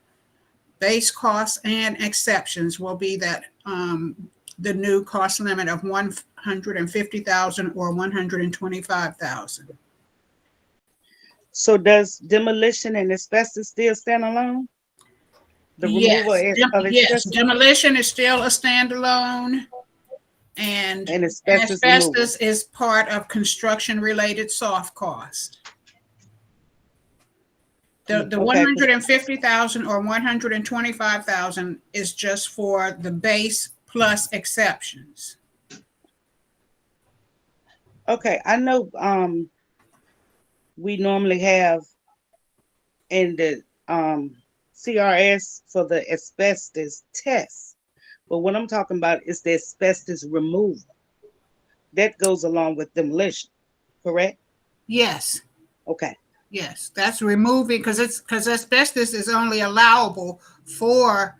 base costs and exceptions will be that the new cost limit of $150,000 or $125,000. So does demolition and asbestos still stand alone? The removal of yes, demolition is still a standalone, and asbestos is part of construction-related soft cost. The $150,000 or $125,000 is just for the base plus exceptions. Okay, I know we normally have in the CRS for the asbestos test, but what I'm talking about is the asbestos removal. That goes along with demolition, correct? Yes. Okay. Yes, that's removing because asbestos is only allowable for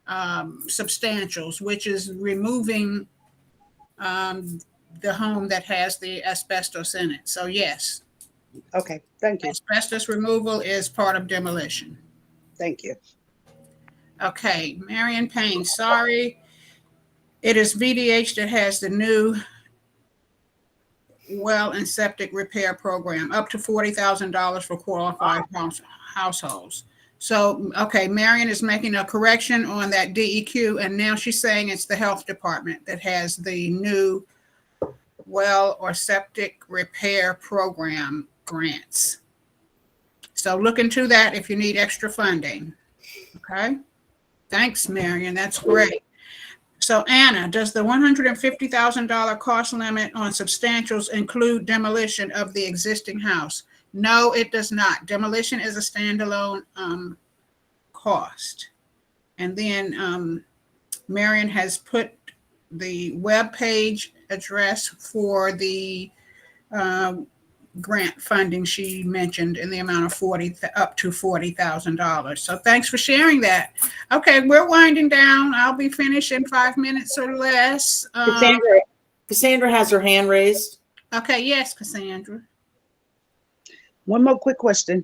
substantials, which is removing the home that has the asbestos in it. So yes. Okay, thank you. Asbestos removal is part of demolition. Thank you. Okay, Marion Payne, sorry. It is VDH that has the new well and septic repair program, up to $40,000 for qualified households. So, okay, Marion is making a correction on that DEQ, and now she's saying it's the health department that has the new well or septic repair program grants. So look into that if you need extra funding. Okay. Thanks, Marion. That's great. So Anna, does the $150,000 cost limit on substantials include demolition of the existing house? No, it does not. Demolition is a standalone cost. And then Marion has put the web page address for the grant funding she mentioned in the amount of up to $40,000. So thanks for sharing that. Okay, we're winding down. I'll be finished in 5 minutes or less. Cassandra has her hand raised. Okay, yes, Cassandra. One more quick question.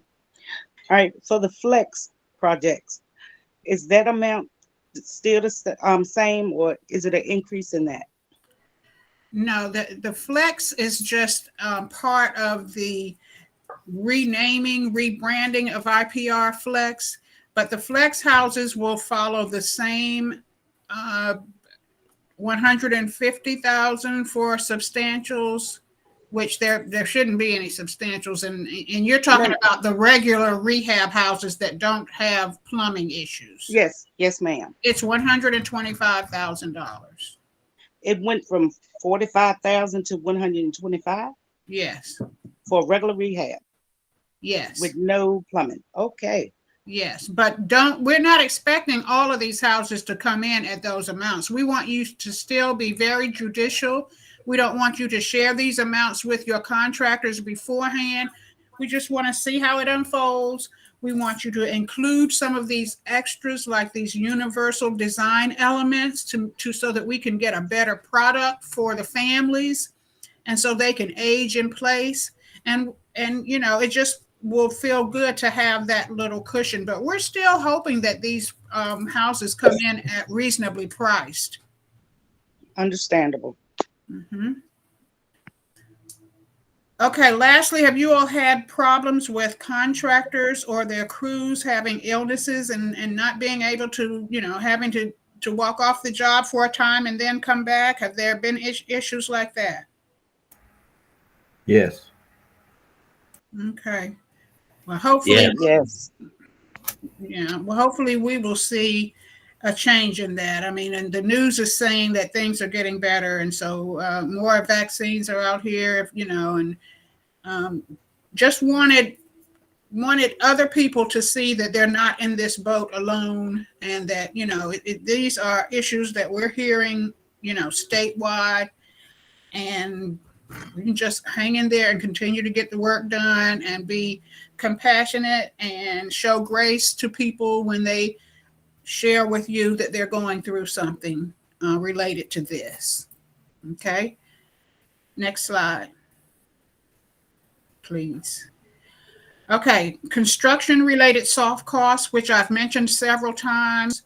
All right, for the flex projects, is that amount still the same, or is it an increase in that? No, the flex is just part of the renaming, rebranding of IPR Flex, but the flex houses will follow the same $150,000 for substantials, which there shouldn't be any substantials, and you're talking about the regular rehab houses that don't have plumbing issues. Yes, ma'am. It's $125,000. It went from 45,000 to 125. Yes. For regular rehab. Yes. With no plumbing. Okay. Yes, but we're not expecting all of these houses to come in at those amounts. We want you to still be very judicial. We don't want you to share these amounts with your contractors beforehand. We just want to see how it unfolds. We want you to include some of these extras, like these universal design elements, so that we can get a better product for the families, and so they can age in place. And you know, it just will feel good to have that little cushion. But we're still hoping that these houses come in at reasonably priced. Understandable. Mm-hmm. Okay, lastly, have you all had problems with contractors or their crews having illnesses and not being able to, you know, having to walk off the job for a time and then come back? Have there been issues like that? Yes. Okay. Well, hopefully, yes. Yeah, well, hopefully we will see a change in that. I mean, and the news is saying that things are getting better, and so more vaccines are out here, you know, and just wanted other people to see that they're not in this boat alone, and that, you know, these are issues that we're hearing, you know, statewide, and we can just hang in there and continue to get the work done and be compassionate and show grace to people when they share with you that they're going through something related to this. Okay. Next slide, please. Okay. Construction related soft costs, which I've mentioned several times.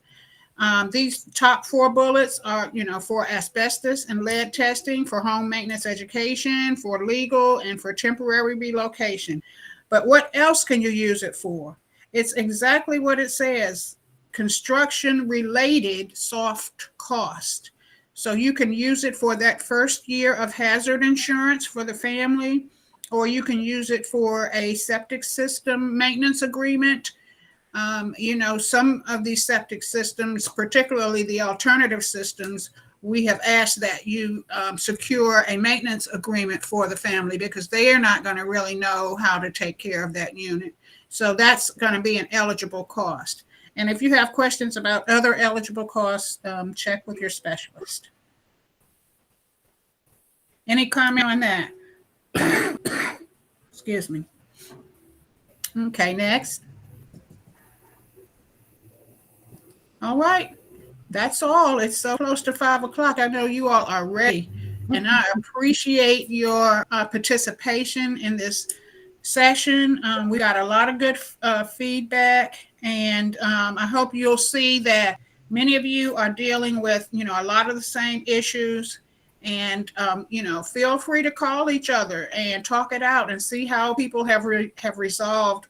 These top 4 bullets are, you know, for asbestos and lead testing, for home maintenance education, for legal, and for temporary relocation. But what else can you use it for? It's exactly what it says, construction related soft cost. So you can use it for that first year of hazard insurance for the family, or you can use it for a septic system maintenance agreement. You know, some of these septic systems, particularly the alternative systems, we have asked that you secure a maintenance agreement for the family, because they are not going to really know how to take care of that unit. So that's going to be an eligible cost. And if you have questions about other eligible costs, check with your specialist. Any comment on that? Excuse me. Okay, next. All right, that's all. It's so close to 5 o'clock. I know you all are ready, and I appreciate your participation in this session. We got a lot of good feedback, and I hope you'll see that many of you are dealing with, you know, a lot of the same issues, and you know, feel free to call each other and talk it out and see how people have resolved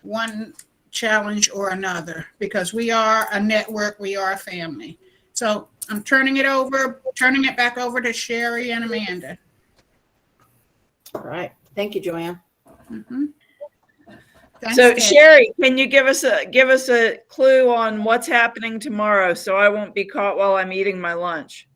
one challenge or another, because we are a network, we are a family. So I'm turning it back over to Sherry and Amanda. All right. Thank you, Joanne. Mm-hmm. So Sherry, can you give us a clue on what's happening tomorrow, so I won't be caught while I'm eating my lunch?